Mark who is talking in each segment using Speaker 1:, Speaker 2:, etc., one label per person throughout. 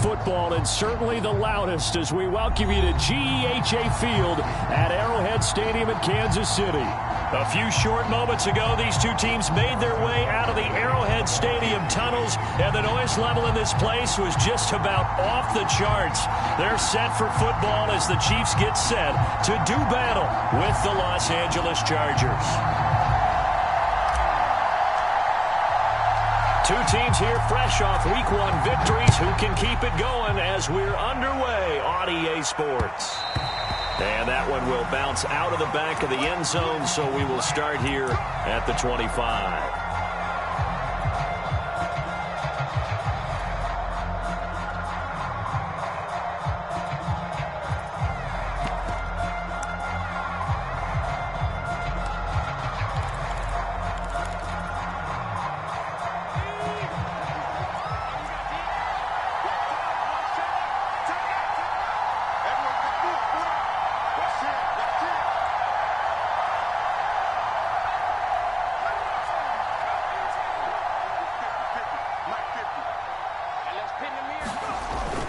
Speaker 1: football, and certainly the loudest as we welcome you to GEHA Field at Arrowhead Stadium in Kansas City. A few short moments ago, these two teams made their way out of the Arrowhead Stadium tunnels, and the noise level in this place was just about off the charts. They're set for football as the Chiefs get set to do battle with the Los Angeles Chargers. Two teams here fresh off Week 1 victories who can keep it going as we're underway on EA Sports. And that one will bounce out of the back of the end zone, so we will start here at the 25.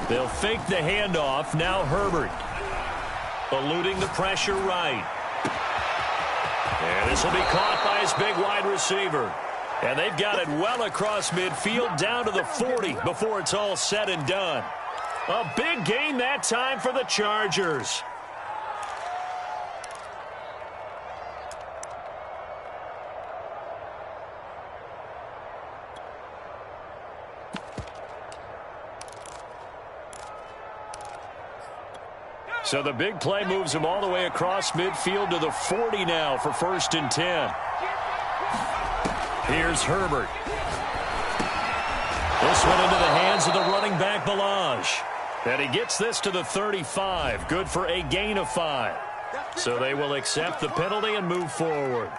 Speaker 1: They'll fake the handoff. Now Herbert. Eluding the pressure right. And this will be caught by his big wide receiver. And they've got it well across midfield down to the 40 before it's all said and done. A big gain that time for the Chargers. So the big play moves him all the way across midfield to the 40 now for 1st and 10. Here's Herbert. This one into the hands of the running back, Balaj. And he gets this to the 35. Good for a gain of 5. So they will accept the penalty and move forward.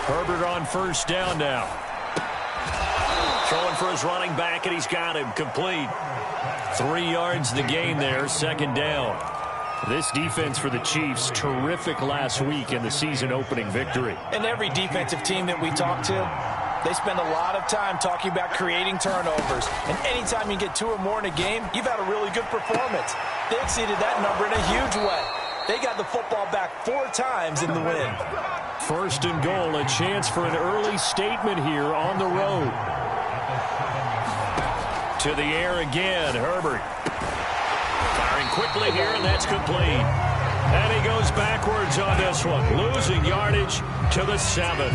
Speaker 1: Herbert on 1st down now. Throwing for his running back, and he's got him complete. 3 yards the gain there, 2nd down. This defense for the Chiefs, terrific last week in the season-opening victory.
Speaker 2: And every defensive team that we talk to, they spend a lot of time talking about creating turnovers. And anytime you get 2 or more in a game, you've had a really good performance. They exceeded that number in a huge way. They got the football back 4 times in the win.
Speaker 1: 1st and goal, a chance for an early statement here on the road. To the air again, Herbert. Firing quickly here, and that's complete. And he goes backwards on this one, losing yardage to the 7.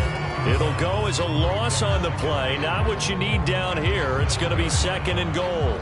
Speaker 1: It'll go as a loss on the play. Not what you need down here. It's going to be 2nd and goal.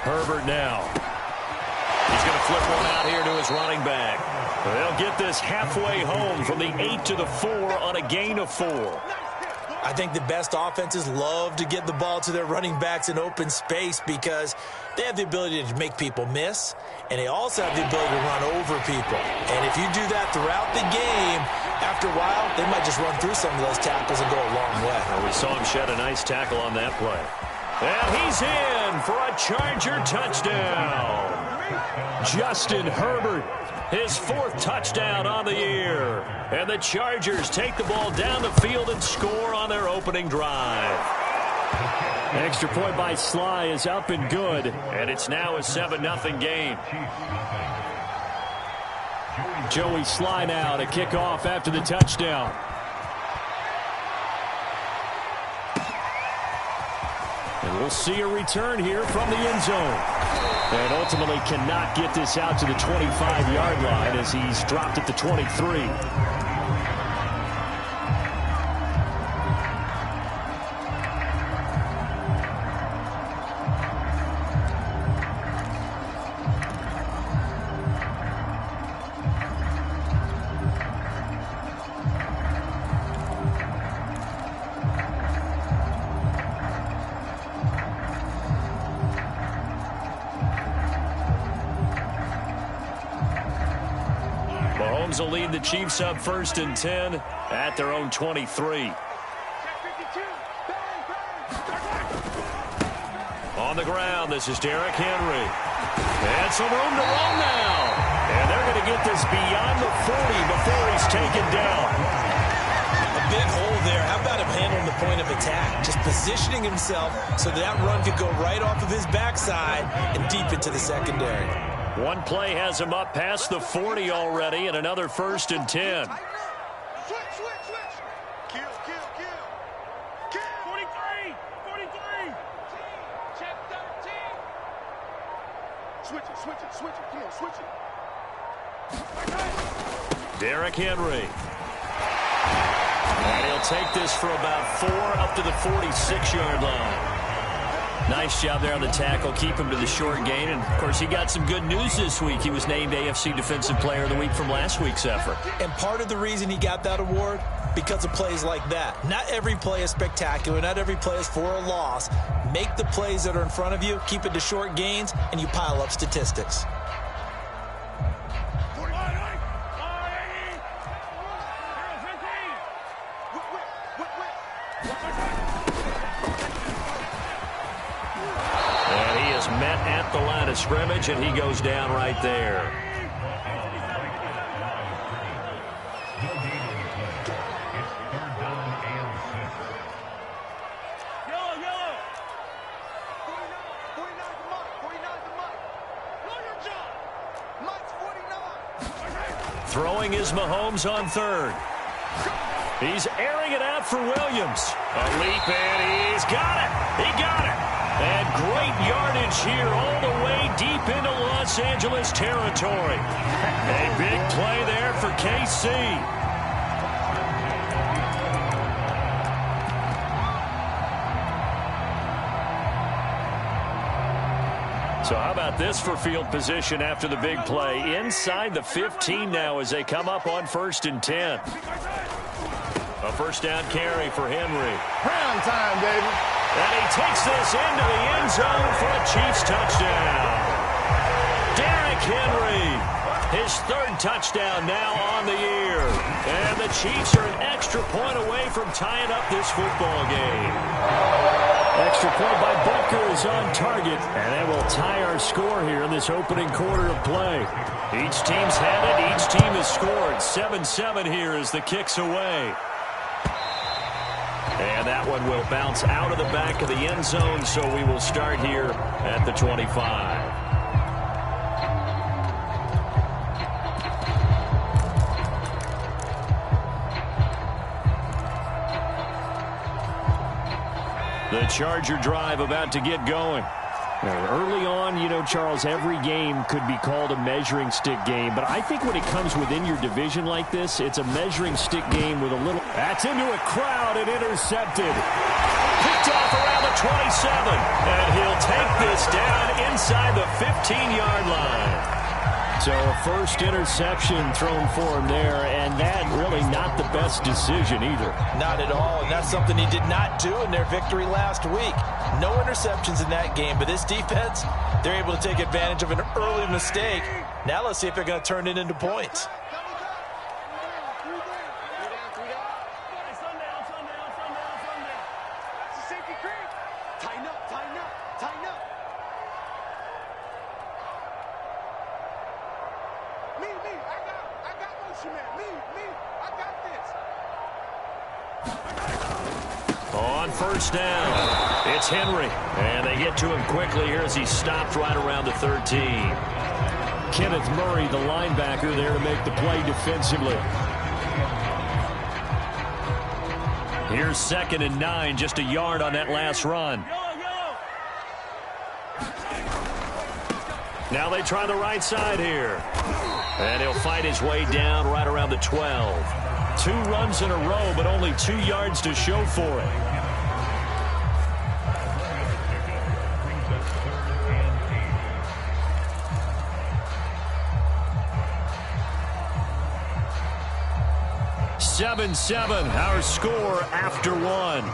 Speaker 1: Herbert now. He's going to flip one out here to his running back. They'll get this halfway home from the 8 to the 4 on a gain of 4.
Speaker 2: I think the best offenses love to get the ball to their running backs in open space because they have the ability to make people miss, and they also have the ability to run over people. And if you do that throughout the game, after a while, they might just run through some of those tackles and go a long way.
Speaker 1: Well, we saw him shed a nice tackle on that play. And he's in for a Charger touchdown. Justin Herbert, his 4th touchdown on the year. And the Chargers take the ball down the field and score on their opening drive. Extra point by Sly is up and good. And it's now a 7-0 game. Joey Sly now to kick off after the touchdown. And we'll see a return here from the end zone. And ultimately cannot get this out to the 25-yard line as he's dropped at the 23. Mahomes will lead the Chiefs up 1st and 10 at their own 23. On the ground, this is Derrick Henry. And some room to run now. And they're going to get this beyond the 40 before he's taken down.
Speaker 2: A big hole there. How about him handling the point of attack? Just positioning himself so that run could go right off of his backside and deep into the secondary.
Speaker 1: One play has him up past the 40 already, and another 1st and 10. Derrick Henry. And he'll take this for about 4 up to the 46-yard line. Nice job there on the tackle. Keep him to the short gain. And, of course, he got some good news this week. He was named AFC Defensive Player of the Week from last week's effort.
Speaker 2: And part of the reason he got that award, because of plays like that. Not every play is spectacular. Not every play is for a loss. Make the plays that are in front of you, keep it to short gains, and you pile up statistics.
Speaker 1: Met at the line of scrimmage, and he goes down right there. Throwing is Mahomes on 3rd. He's airing it out for Williams. A leap, and he's got it. He got it. And great yardage here all the way deep into Los Angeles territory. A big play there for KC. So how about this for field position after the big play? Inside the 15 now as they come up on 1st and 10. A 1st down carry for Henry.
Speaker 3: Prime time, baby.
Speaker 1: And he takes this into the end zone for a Chiefs touchdown. Derrick Henry, his 3rd touchdown now on the year. And the Chiefs are an extra point away from tying up this football game. Extra point by Butker is on target. And that will tie our score here in this opening quarter of play. Each team's had it. Each team has scored. 7-7 here as the kick's away. And that one will bounce out of the back of the end zone, so we will start here at the 25. The Charger drive about to get going. Early on, you know, Charles, every game could be called a measuring stick game. But I think when it comes within your division like this, it's a measuring stick game with a little... That's into a crowd and intercepted. Picked off around the 27. And he'll take this down inside the 15-yard line. So a 1st interception thrown for him there, and that really not the best decision either.
Speaker 2: Not at all, and that's something he did not do in their victory last week. No interceptions in that game, but this defense, they're able to take advantage of an early mistake. Now let's see if they're going to turn it into points.
Speaker 1: On 1st down, it's Henry. And they get to him quickly here as he's stopped right around the 13. Kenneth Murray, the linebacker, there to make the play defensively. Here's 2nd and 9, just a yard on that last run. Now they try the right side here. And he'll fight his way down right around the 12. 2 runs in a row, but only 2 yards to show for it. (7-7) our score after 1.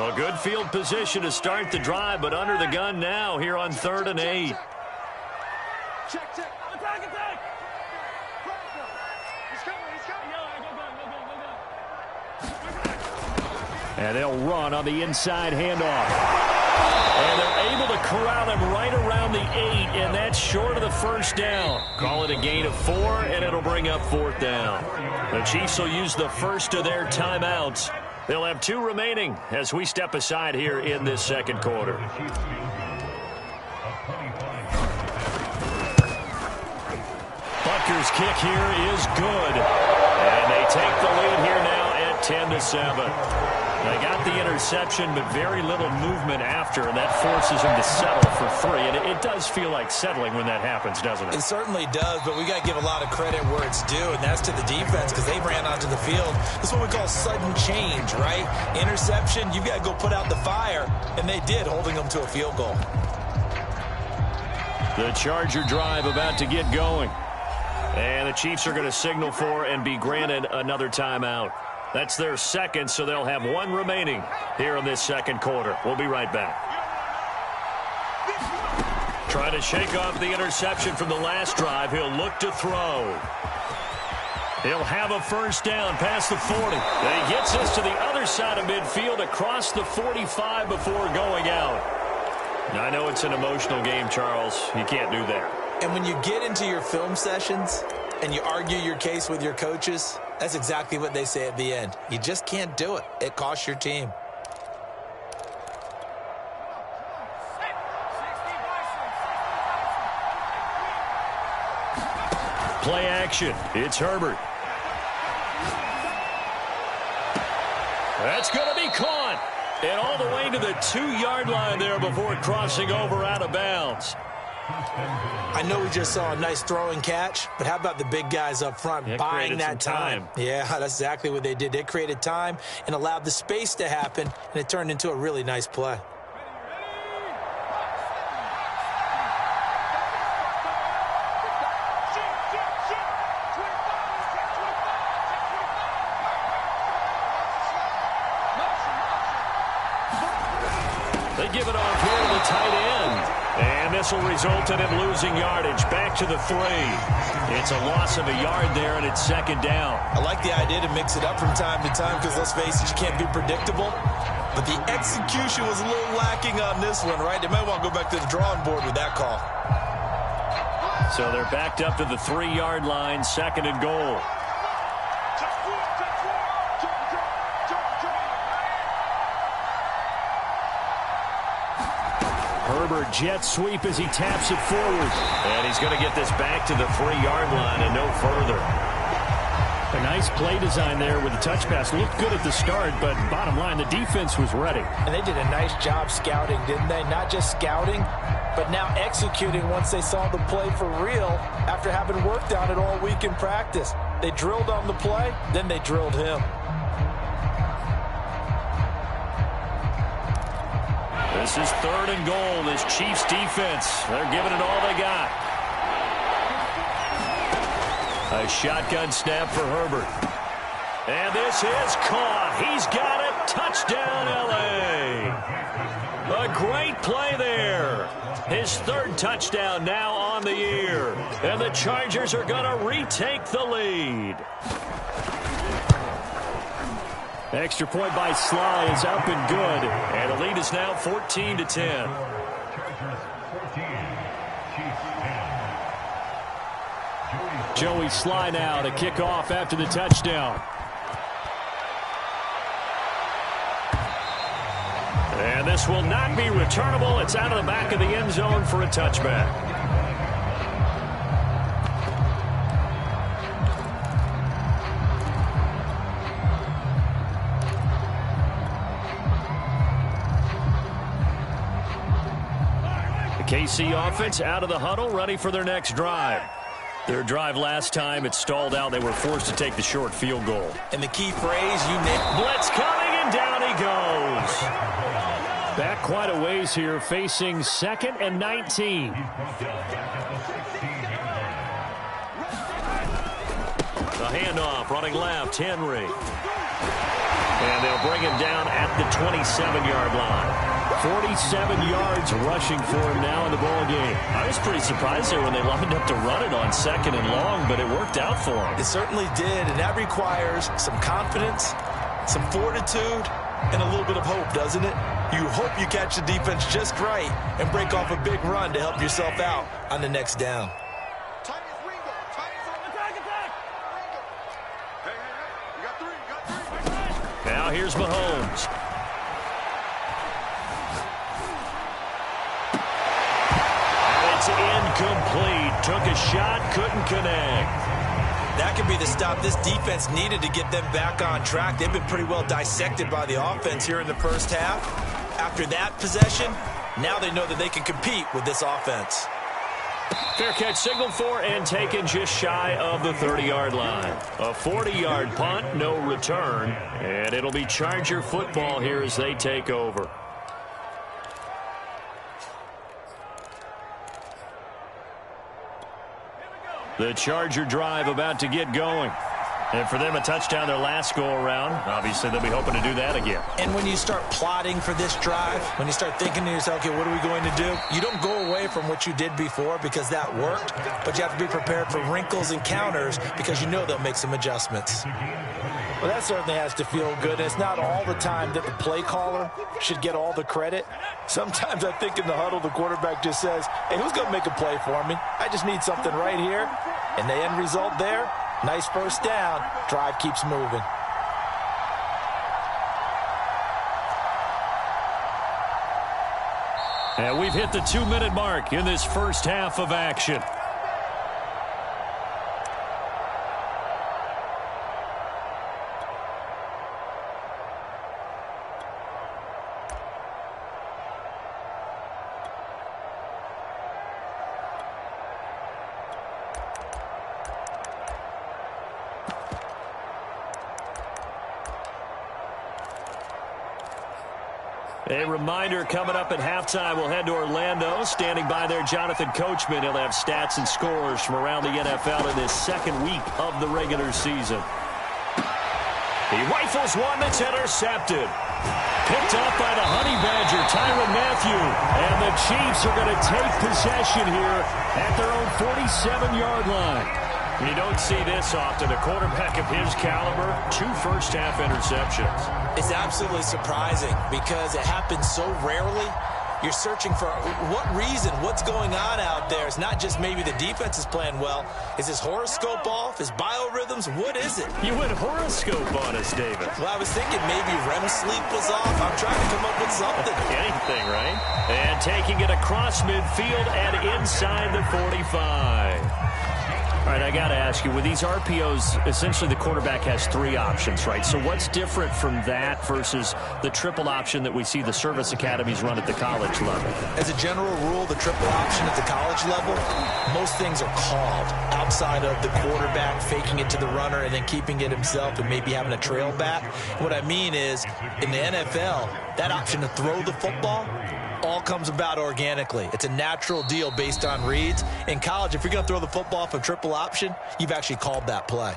Speaker 1: Well, good field position to start the drive, but under the gun now here on 3rd and 8.
Speaker 3: Check. Attack. He's coming.
Speaker 1: And they'll run on the inside handoff. And they're able to corral him right around the 8, and that's short of the first down. Call it a gain of 4, and it'll bring up 4th down. The Chiefs will use the first of their timeouts. They'll have 2 remaining as we step aside here in this second quarter. Butker's kick here is good. And they take the lead here now at 10-7. They got the interception, but very little movement after, and that forces them to settle for 3. And it does feel like settling when that happens, doesn't it?
Speaker 2: It certainly does, but we got to give a lot of credit where it's due, and that's to the defense because they ran onto the field. This is what we call sudden change, right? Interception, you've got to go put out the fire, and they did, holding them to a field goal.
Speaker 1: The Charger drive about to get going. And the Chiefs are going to signal for and be granted another timeout. That's their second, so they'll have 1 remaining here in this second quarter. We'll be right back. Trying to shake off the interception from the last drive. He'll look to throw. He'll have a first down past the 40. And he gets us to the other side of midfield across the 45 before going out. Now, I know it's an emotional game, Charles. You can't do that.
Speaker 2: And when you get into your film sessions and you argue your case with your coaches, that's exactly what they say at the end. You just can't do it. It costs your team.
Speaker 1: Play action. It's Herbert. That's going to be caught. And all the way to the 2-yard line there before crossing over out of bounds.
Speaker 2: I know we just saw a nice throwing catch, but how about the big guys up front buying that time? Yeah, that's exactly what they did. They created time and allowed the space to happen, and it turned into a really nice play.
Speaker 1: They give it off here to the tight end. And this will result in him losing yardage. Back to the 3. It's a loss of a yard there, and it's second down.
Speaker 2: I like the idea to mix it up from time to time because, let's face it, you can't be predictable. But the execution was a little lacking on this one, right? They might want to go back to the drawing board with that call.
Speaker 1: So they're backed up to the 3-yard line, 2nd and goal. Herbert jet sweep as he taps it forward. And he's going to get this back to the 3-yard line and no further. A nice play design there with the touch pass. Looked good at the start, but bottom line, the defense was ready.
Speaker 2: And they did a nice job scouting, didn't they? Not just scouting, but now executing once they saw the play for real after having worked on it all week in practice. They drilled on the play, then they drilled him.
Speaker 1: This is 3rd and goal. This Chiefs defense, they're giving it all they got. A shotgun snap for Herbert. And this is caught. He's got it. Touchdown, L.A. A great play there. His 3rd touchdown now on the year. And the Chargers are going to retake the lead. Extra point by Sly is up and good. And the lead is now 14-10. Joey Sly now to kick off after the touchdown. And this will not be returnable. It's out of the back of the end zone for a touchback. KC offense out of the huddle, ready for their next drive. Their drive last time, it stalled out. They were forced to take the short field goal.
Speaker 2: And the key phrase, you named
Speaker 1: blitz coming, and down he goes. Back quite a ways here, facing 2nd and 19. The handoff, running left, Henry. And they'll bring him down at the 27-yard line. 47 yards rushing for him now in the ball game.
Speaker 2: I was pretty surprised there when they lined up to run it on 2nd and long, but it worked out for him. It certainly did, and that requires some confidence, some fortitude, and a little bit of hope, doesn't it? You hope you catch the defense just right and break off a big run to help yourself out on the next down.
Speaker 1: Now here's Mahomes. It's incomplete. Took a shot, couldn't connect.
Speaker 2: That could be the stop this defense needed to get them back on track. They've been pretty well dissected by the offense here in the first half. After that possession, now they know that they can compete with this offense.
Speaker 1: Fair catch signaled for and taken just shy of the 30-yard line. A 40-yard punt, no return, and it'll be Charger football here as they take over. The Charger drive about to get going. And for them, a touchdown their last go-around. Obviously, they'll be hoping to do that again.
Speaker 2: And when you start plotting for this drive, when you start thinking to yourself, okay, what are we going to do? You don't go away from what you did before because that worked, but you have to be prepared for wrinkles and counters because you know they'll make some adjustments. Well, that certainly has to feel good. It's not all the time that the play caller should get all the credit. Sometimes I think in the huddle, the quarterback just says, hey, who's going to make a play for me? I just need something right here. And the end result there, nice first down. Drive keeps moving.
Speaker 1: And we've hit the 2-minute mark in this first half of action. A reminder coming up at halftime, we'll head to Orlando. Standing by there, Jonathan Coachman. He'll have stats and scores from around the NFL in this second week of the regular season. He rifles one that's intercepted. Picked up by the Honey Badger, Tyrann Mathieu. And the Chiefs are going to take possession here at their own 47-yard line. You don't see this often. A quarterback of his caliber, 2 first-half interceptions.
Speaker 2: It's absolutely surprising because it happens so rarely. You're searching for what reason, what's going on out there. It's not just maybe the defense is playing well. Is his horoscope off? His biorhythms? What is it?
Speaker 1: You went horoscope on us, David.
Speaker 2: Well, I was thinking maybe REM sleep was off. I'm trying to come up with something.
Speaker 1: Anything, right? And taking it across midfield and inside the 45. All right, I got to ask you, with these RPOs, essentially the quarterback has 3 options, right? So what's different from that versus the triple option that we see the service academies run at the college level?
Speaker 2: As a general rule, the triple option at the college level, most things are called outside of the quarterback faking it to the runner and then keeping it himself and maybe having a trail back. What I mean is, in the NFL, that option to throw the football all comes about organically. It's a natural deal based on reads. In college, if you're going to throw the football off a triple option, you've actually called that play.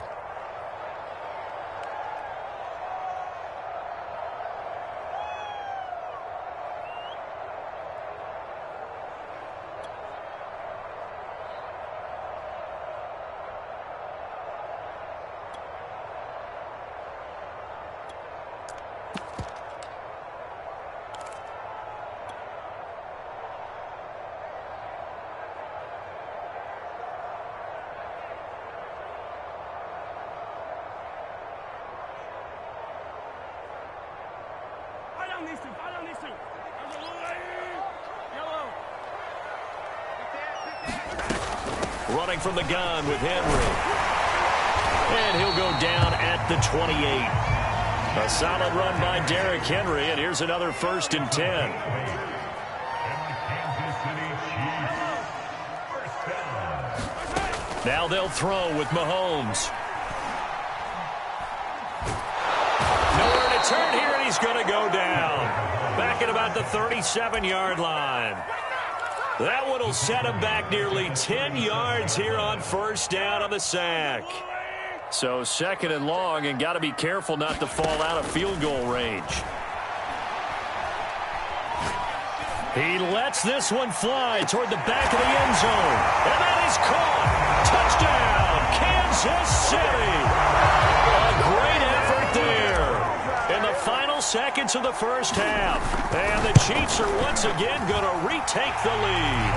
Speaker 1: Running from the gun with Henry. And he'll go down at the 28. A solid run by Derrick Henry, and here's another 1st and 10. Now they'll throw with Mahomes. Nowhere to turn here, and he's going to go down. Back at about the 37-yard line. That one will set him back nearly 10 yards here on 1st down on the sack. So second and long, and got to be careful not to fall out of field goal range. He lets this one fly toward the back of the end zone. And that is caught. Touchdown, Kansas City. A great effort there in the final seconds of the first half. And the Chiefs are once again going to retake the lead.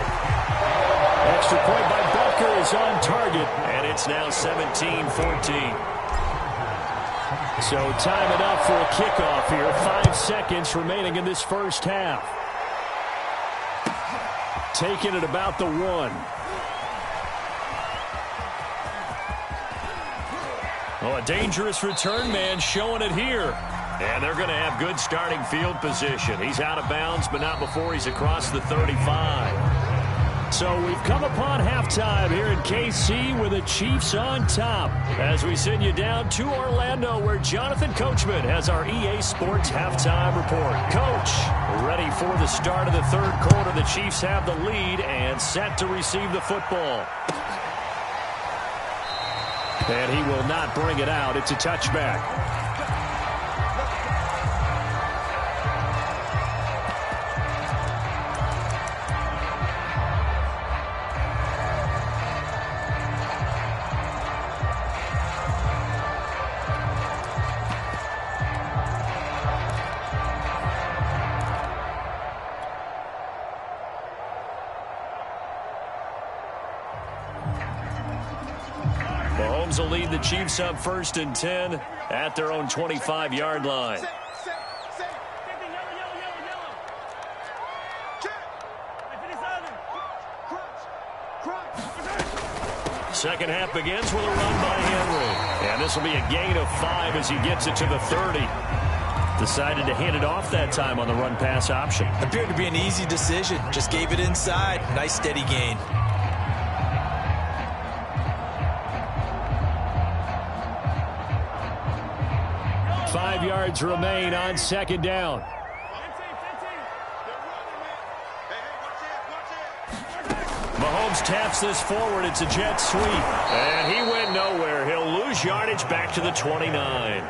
Speaker 1: Extra point by Butker is on target, and it's now 17-14. So time it up for a kickoff here. 5 seconds remaining in this first half. Taking it about the 1. Oh, a dangerous return man showing it here. And they're going to have good starting field position. He's out of bounds, but not before he's across the 35. So we've come upon halftime here in KC with the Chiefs on top as we send you down to Orlando where Jonathan Coachman has our EA Sports halftime report. Coach, ready for the start of the third quarter. The Chiefs have the lead and set to receive the football. And he will not bring it out. It's a touchback. Mahomes will lead the Chiefs up 1st and 10 at their own 25-yard line. Second half begins with a run by Henry. And this will be a gain of 5 as he gets it to the 30. Decided to hand it off that time on the run-pass option.
Speaker 2: Appeared to be an easy decision. Just gave it inside. Nice steady gain.
Speaker 1: Five yards remain on second down. Mahomes taps this forward. It's a jet sweep. And he went nowhere. He'll lose yardage back to the 29.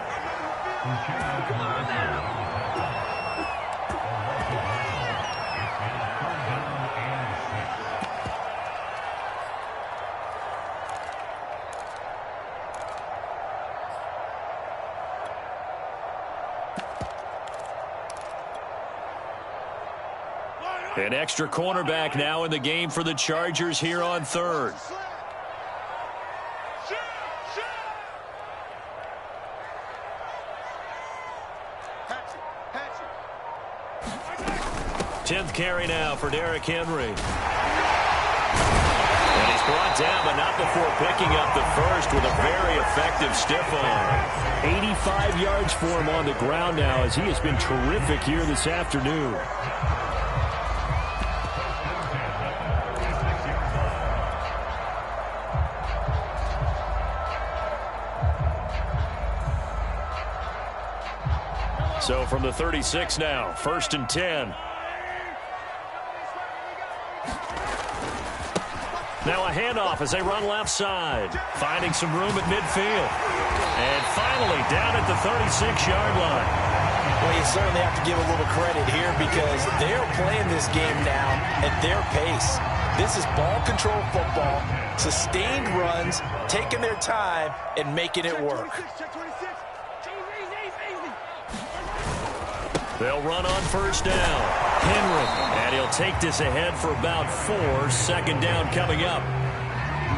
Speaker 1: An extra cornerback now in the game for the Chargers here on third. Tenth carry now for Derrick Henry. And he's brought down, but not before picking up the first with a very effective stiff arm. 85 yards for him on the ground now as he has been terrific here this afternoon. So from the 36 now, 1st and 10. Now a handoff as they run left side, finding some room at midfield. And finally down at the 36-yard line.
Speaker 2: Well, you certainly have to give a little credit here because they're playing this game now at their pace. This is ball control football, sustained runs, taking their time and making it work.
Speaker 1: They'll run on 1st down. Henry, and he'll take this ahead for about 4. 2nd down coming up.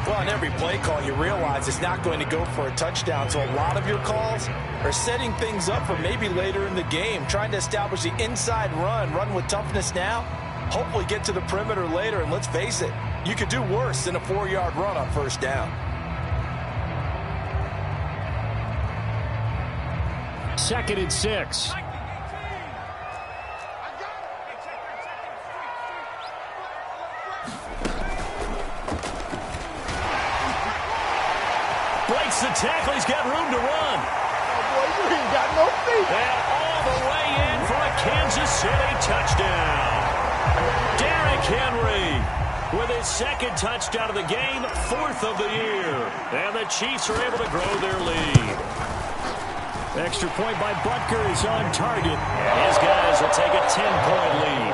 Speaker 2: Well, on every play call, you realize it's not going to go for a touchdown. So a lot of your calls are setting things up for maybe later in the game, trying to establish the inside run with toughness now, hopefully get to the perimeter later. And let's face it, you could do worse than a 4-yard run on 1st down.
Speaker 1: 2nd and 6. Breaks the tackle. He's got room to run.
Speaker 3: Oh, boy, you ain't got no feet.
Speaker 1: And all the way in for a Kansas City touchdown. Derrick Henry with his second touchdown of the game, 4th of the year. And the Chiefs are able to grow their lead. Extra point by Butker is on target. His guys will take a 10-point lead.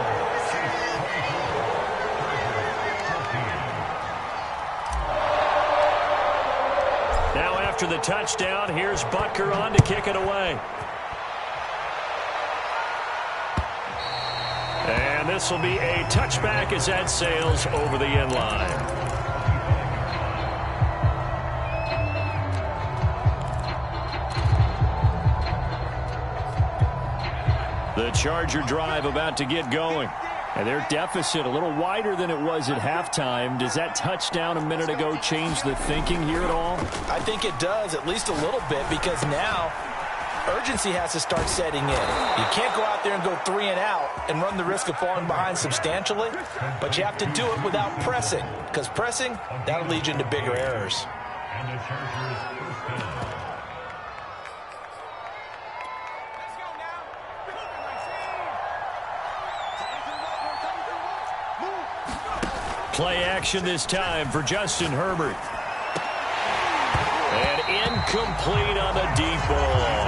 Speaker 1: Now after the touchdown, here's Butker on to kick it away. And this will be a touchback as that sails over the end line. The Charger drive about to get going. And their deficit a little wider than it was at halftime. Does that touchdown a minute ago change the thinking here at all?
Speaker 2: I think it does, at least a little bit, because now urgency has to start setting in. You can't go out there and go 3 and out and run the risk of falling behind substantially, but you have to do it without pressing, because pressing, that'll lead you into bigger errors.
Speaker 1: Play action this time for Justin Herbert. And incomplete on the deep ball.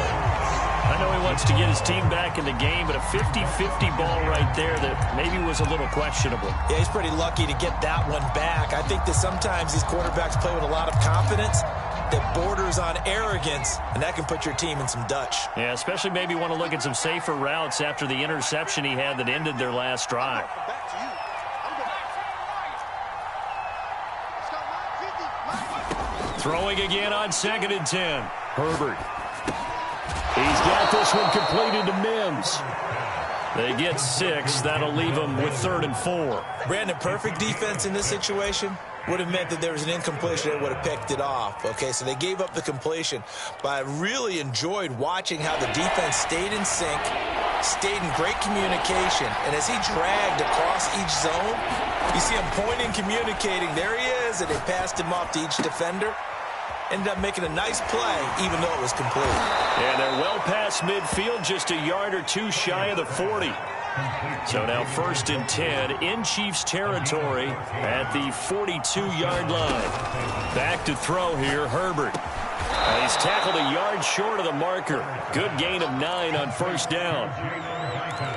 Speaker 1: I know he wants to get his team back in the game, but a 50-50 ball right there that maybe was a little questionable.
Speaker 2: Yeah, he's pretty lucky to get that one back. I think that sometimes these quarterbacks play with a lot of confidence that borders on arrogance, and that can put your team in some Dutch.
Speaker 1: Yeah, especially maybe want to look at some safer routes after the interception he had that ended their last drive. Throwing again on 2nd and 10. Herbert. He's got this one completed to Mims. They get 6. That'll leave them with 3rd and 4.
Speaker 2: Brandon, perfect defense in this situation would have meant that there was an incompletion. They would have picked it off. Okay, so they gave up the completion. But I really enjoyed watching how the defense stayed in sync, stayed in great communication. And as he dragged across each zone, you see him pointing, communicating. There he is, and they passed him off to each defender. Ended up making a nice play, even though it was complete.
Speaker 1: Yeah, they're well past midfield, just a yard or two shy of the 40. So now 1st and 10 in Chiefs territory at the 42-yard line. Back to throw here, Herbert. He's tackled a yard short of the marker. Good gain of 9 on 1st down.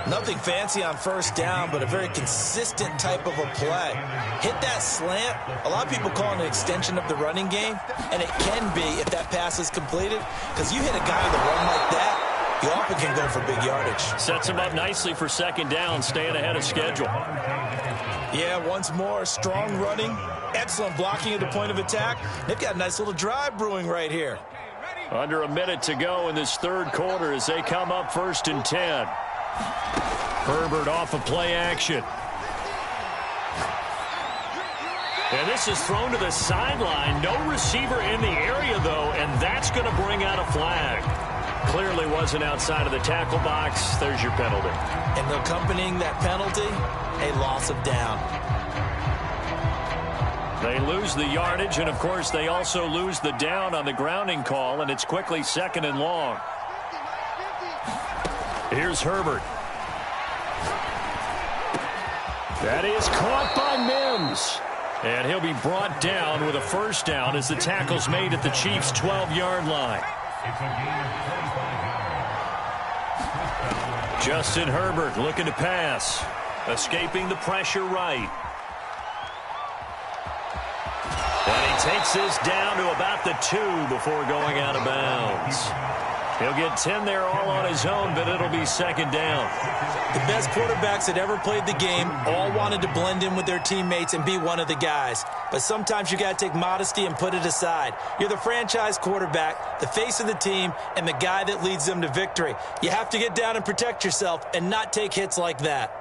Speaker 2: Nothing fancy on 1st down, but a very consistent type of a play. Hit that slant. A lot of people call it an extension of the running game, and it can be if that pass is completed, because you hit a guy with a run like that, you often can go for big yardage.
Speaker 1: Sets him up nicely for 2nd down, staying ahead of schedule.
Speaker 2: Yeah, once more, strong running, excellent blocking at the point of attack. They've got a nice little drive brewing right here.
Speaker 1: Under a minute to go in this 3rd quarter as they come up 1st and 10. Herbert off of play action. And this is thrown to the sideline. No receiver in the area, though, and that's going to bring out a flag. Clearly wasn't outside of the tackle box. There's your penalty.
Speaker 2: And accompanying that penalty, a loss of down.
Speaker 1: They lose the yardage, and, of course, they also lose the down on the grounding call, and it's quickly 2nd and long. Here's Herbert. That is caught by Mims. And he'll be brought down with a 1st down as the tackle's made at the Chiefs' 12-yard line. Justin Herbert looking to pass. Escaping the pressure right. And he takes this down to about the 2 before going out of bounds. He'll get 10 there all on his own, but it'll be 2nd down.
Speaker 2: The best quarterbacks that ever played the game all wanted to blend in with their teammates and be one of the guys. But sometimes you got to take modesty and put it aside. You're the franchise quarterback, the face of the team, and the guy that leads them to victory. You have to get down and protect yourself and not take hits like that.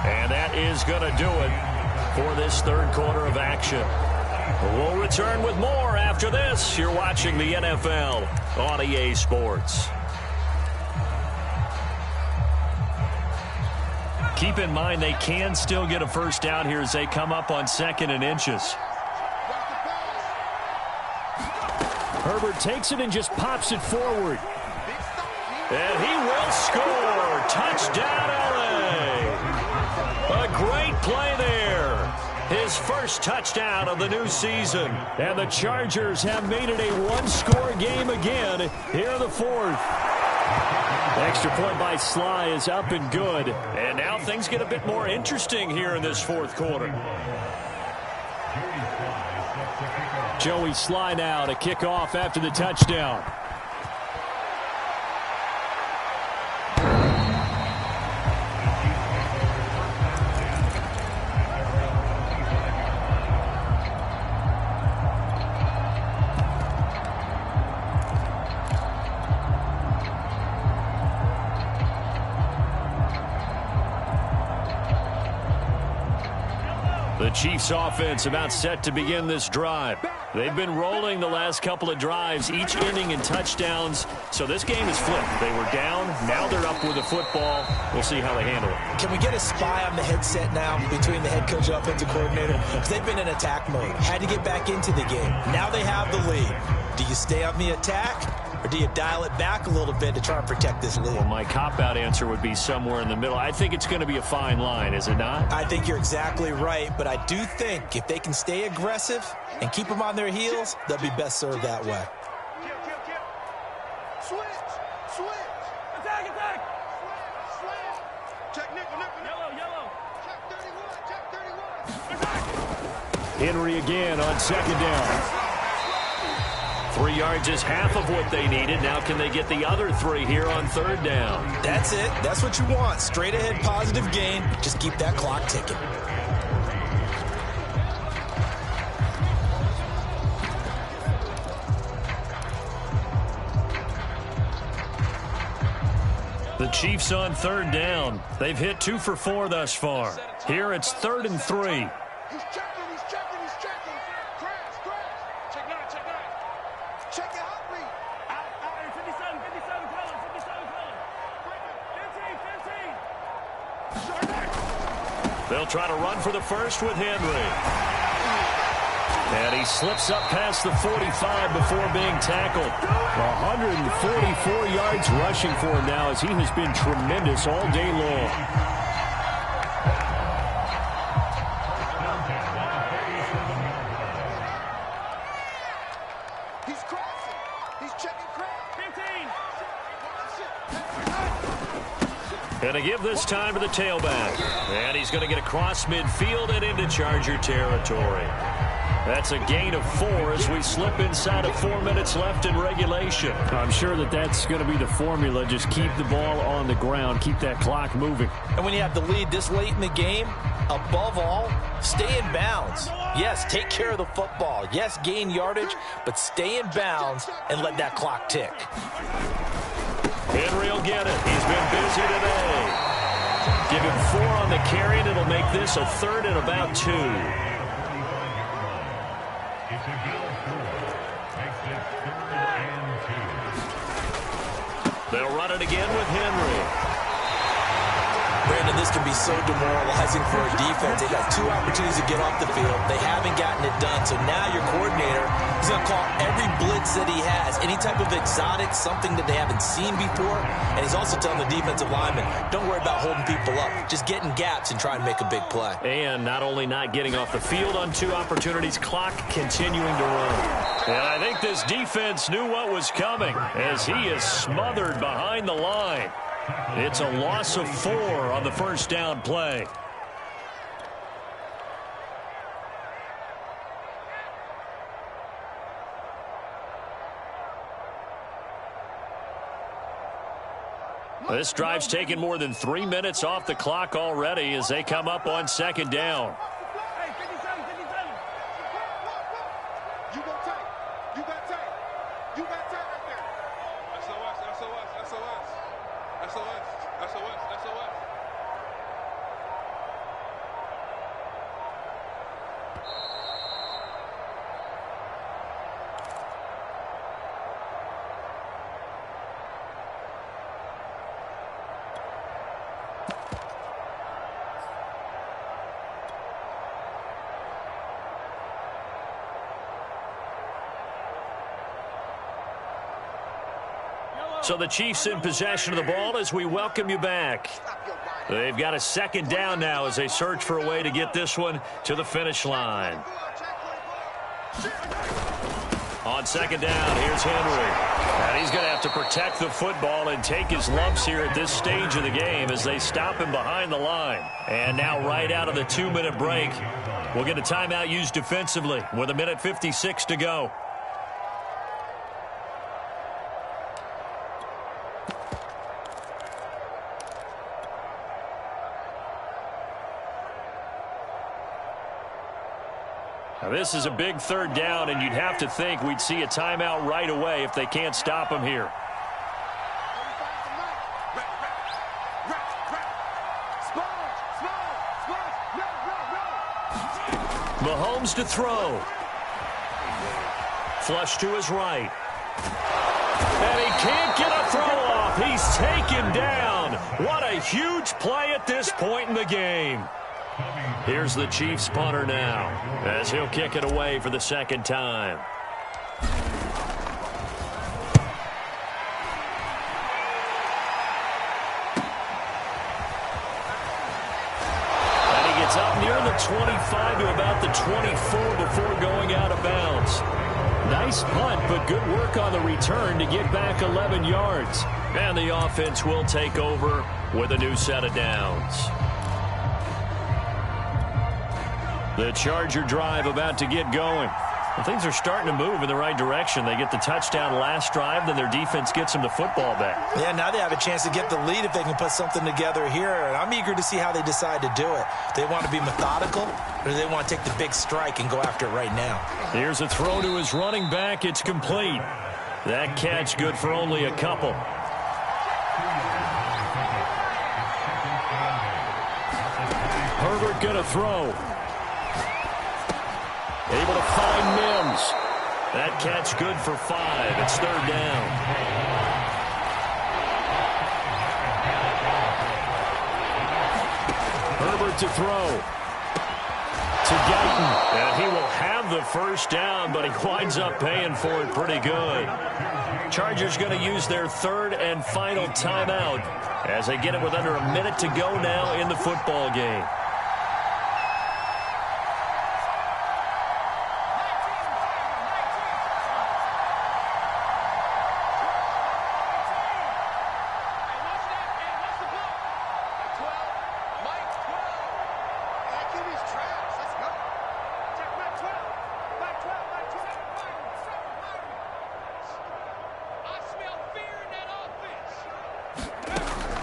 Speaker 1: And that is going to do it for this 3rd quarter of action. We'll return with more after this. You're watching the NFL on EA Sports. Keep in mind they can still get a first down here as they come up on 2nd and inches. Herbert takes it and just pops it forward. And he will score. Touchdown, L.A. A great play there. His first touchdown of the new season. And the Chargers have made it a one-score game again here in the 4th. Extra point by Sly is up and good. And now things get a bit more interesting here in this 4th quarter. Joey Sly now to kick off after the touchdown. The Chiefs offense about set to begin this drive. They've been rolling the last couple of drives, each ending in touchdowns. So this game is flipped. They were down. Now they're up with the football. We'll see how they handle it.
Speaker 2: Can we get a spy on the headset now between the head coach and offensive coordinator? Because they've been in attack mode. Had to get back into the game. Now they have the lead. Do you stay on the attack? Or do you dial it back a little bit to try and protect this lead?
Speaker 1: Well, my cop-out answer would be somewhere in the middle. I think it's going to be a fine line, is it not?
Speaker 2: I think you're exactly right, but I do think if they can stay aggressive and keep them on their heels, they'll be best served that way.
Speaker 3: Switch. Attack. Switch. Check nickel. Yellow. Check 31. Attack.
Speaker 1: Henry again on 2nd down. 3 yards is half of what they needed. Now can they get the other 3 here on 3rd down?
Speaker 2: That's it. That's what you want. Straight ahead positive gain. Just keep that clock ticking.
Speaker 1: The Chiefs on 3rd down. They've hit 2 for 4 thus far. Here it's 3rd and 3.
Speaker 3: He's checking. Crash. Check 9. Check it out, read. Out, 57 color. 15.
Speaker 1: They'll try to run for the first with Henry. And he slips up past the 45 before being tackled. 144 yards rushing for him now as he has been tremendous all day long.
Speaker 3: He's crossing. He's checking crash. 15.
Speaker 1: And to give this time to the tailback. And he's going to get across midfield and into Charger territory. That's a gain of 4 as we slip inside of 4 minutes left in regulation. I'm sure that's going to be the formula. Just keep the ball on the ground. Keep that clock moving.
Speaker 2: And when you have the lead this late in the game, above all, stay in bounds. Yes, take care of the football. Yes, gain yardage, but stay in bounds and let that clock tick.
Speaker 1: Henry will get it. He's been busy today. Give him 4 on the carry, and it'll make this a 3rd and about 2. They'll run it again with Henry.
Speaker 2: Brandon, this can be so demoralizing for a defense. They got 2 opportunities to get off the field. They haven't gotten it done. So now your coordinator is going to call every blitz that he has, any type of exotic, something that they haven't seen before. And he's also telling the defensive lineman, don't worry about holding people up. Just get in gaps and try and make a big play.
Speaker 1: And not only not getting off the field on 2 opportunities, clock continuing to run. And I think this defense knew what was coming as he is smothered behind the line. It's a loss of 4 on the first down play. This drive's taken more than 3 minutes off the clock already as they come up on 2nd down. So the Chiefs in possession of the ball as we welcome you back. They've got a second down now as they search for a way to get this one to the finish line. On second down, here's Henry. And he's going to have to protect the football and take his lumps here at this stage of the game as they stop him behind the line. And now right out of the 2-minute break, we'll get a timeout used defensively with 1:56 to go. Now this is a big third down, and you'd have to think we'd see a timeout right away if they can't stop him here. Mahomes to throw. Flush to his right. And he can't get a throw off. He's taken down. What a huge play at this point in the game. Here's the Chiefs punter now as he'll kick it away for the second time. And he gets up near the 25 to about the 24 before going out of bounds. Nice punt, but good work on the return to get back 11 yards. And the offense will take over with a new set of downs. The Charger drive about to get going. Well, things are starting to move in the right direction. They get the touchdown last drive, then their defense gets them the football back.
Speaker 2: Yeah, now they have a chance to get the lead if they can put something together here. And I'm eager to see how they decide to do it. They want to be methodical, or do they want to take the big strike and go after it right now?
Speaker 1: Here's a throw to his running back. It's complete. That catch good for only a couple. Herbert gonna throw. Able to find Mims. That catch good for 5. It's third down. Herbert to throw. To Guyton. And he will have the first down, but he winds up paying for it pretty good. Chargers going to use their third and final timeout as they get it with under a minute to go now in the football game.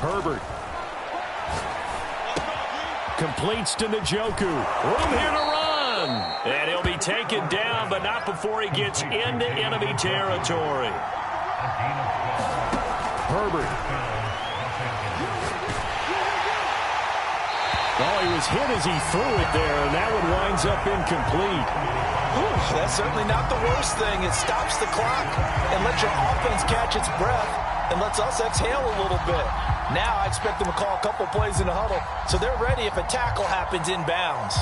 Speaker 1: Herbert completes to Njoku. Room here to run. And he'll be taken down, but not before he gets into enemy territory. Herbert. Oh, he was hit as he threw it there, and that one winds up incomplete.
Speaker 2: Ooh, that's certainly not the worst thing. It stops the clock and lets your offense catch its breath and lets us exhale a little bit. Now I expect them to call a couple plays in the huddle, so they're ready if a tackle happens inbounds.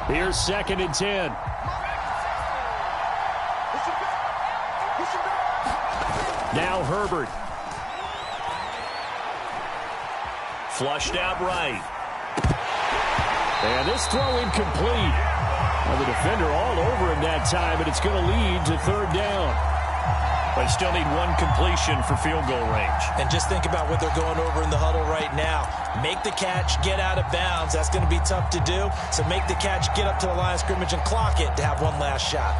Speaker 1: Here's second and 10. Now Herbert. Flushed out right. And this throw incomplete. Well, the defender all over him that time, but it's going to lead to third down. They still need one completion for field goal range.
Speaker 2: And just think about what they're going over in the huddle right now. Make the catch, get out of bounds. That's going to be tough to do. So make the catch, get up to the line of scrimmage, and clock it to have one last shot.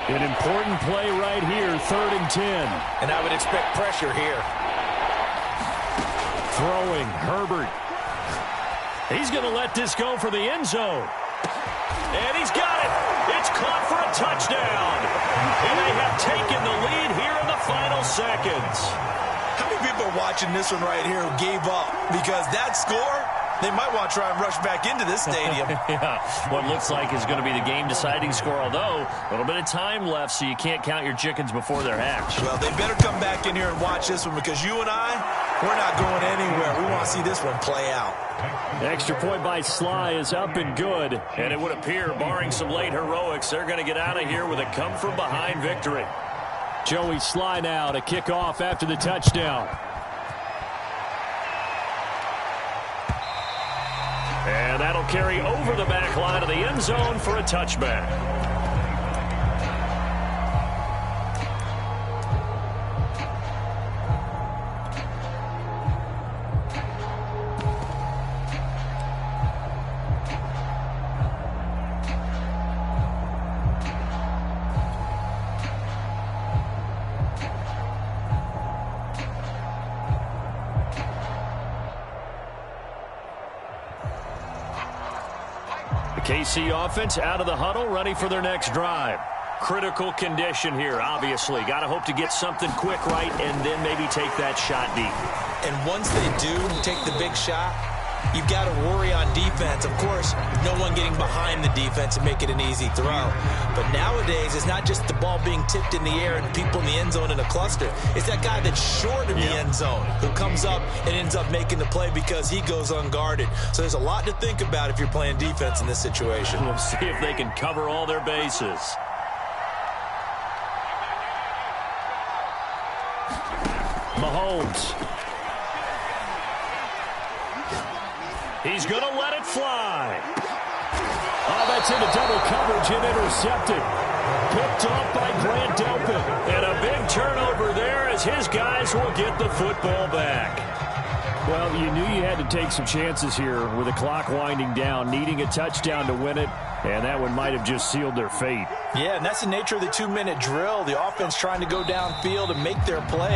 Speaker 1: An important play right here, third and 10.
Speaker 2: And I would expect pressure here.
Speaker 1: Throwing, Herbert. He's going to let this go for the end zone. And he's got it. It's caught for a touchdown. And they have taken the lead here in the final seconds.
Speaker 2: How many people are watching this one right here who gave up? Because that score, They might want to try and rush back into this stadium.
Speaker 1: Yeah, what looks like is going to be the game-deciding score, although a little bit of time left, so you can't count your chickens before they're hatched.
Speaker 2: Well, they better come back in here and watch this one, because you and I, we're not going anywhere. We want to see this one play out.
Speaker 1: Extra point by Sly is up and good, and it would appear, barring some late heroics, they're going to get out of here with a come-from-behind victory. Joey Sly now to kick off after the touchdown. And that'll carry over the back line of the end zone for a touchback. KC offense out of the huddle, ready for their next drive. Critical condition here, obviously. Got to hope to get something quick right and then maybe take that shot deep.
Speaker 2: And once they do take the big shot, you've got to worry on defense. Of course, no one getting behind the defense and make it an easy throw. But nowadays, it's not just the ball being tipped in the air and people in the end zone in a cluster. It's that guy that's short in the end zone who comes up and ends up making the play because he goes unguarded. So there's a lot to think about if you're playing defense in this situation.
Speaker 1: We'll see if they can cover all their bases. Mahomes. He's going to let it fly. Oh, that's into double coverage and intercepted. Picked off by Grant Delpit. And a big turnover there as his guys will get the football back. Well, you knew you had to take some chances here with the clock winding down, needing a touchdown to win it, and that one might have just sealed their fate.
Speaker 2: Yeah, and that's the nature of the 2-minute drill. The offense trying to go downfield and make their play.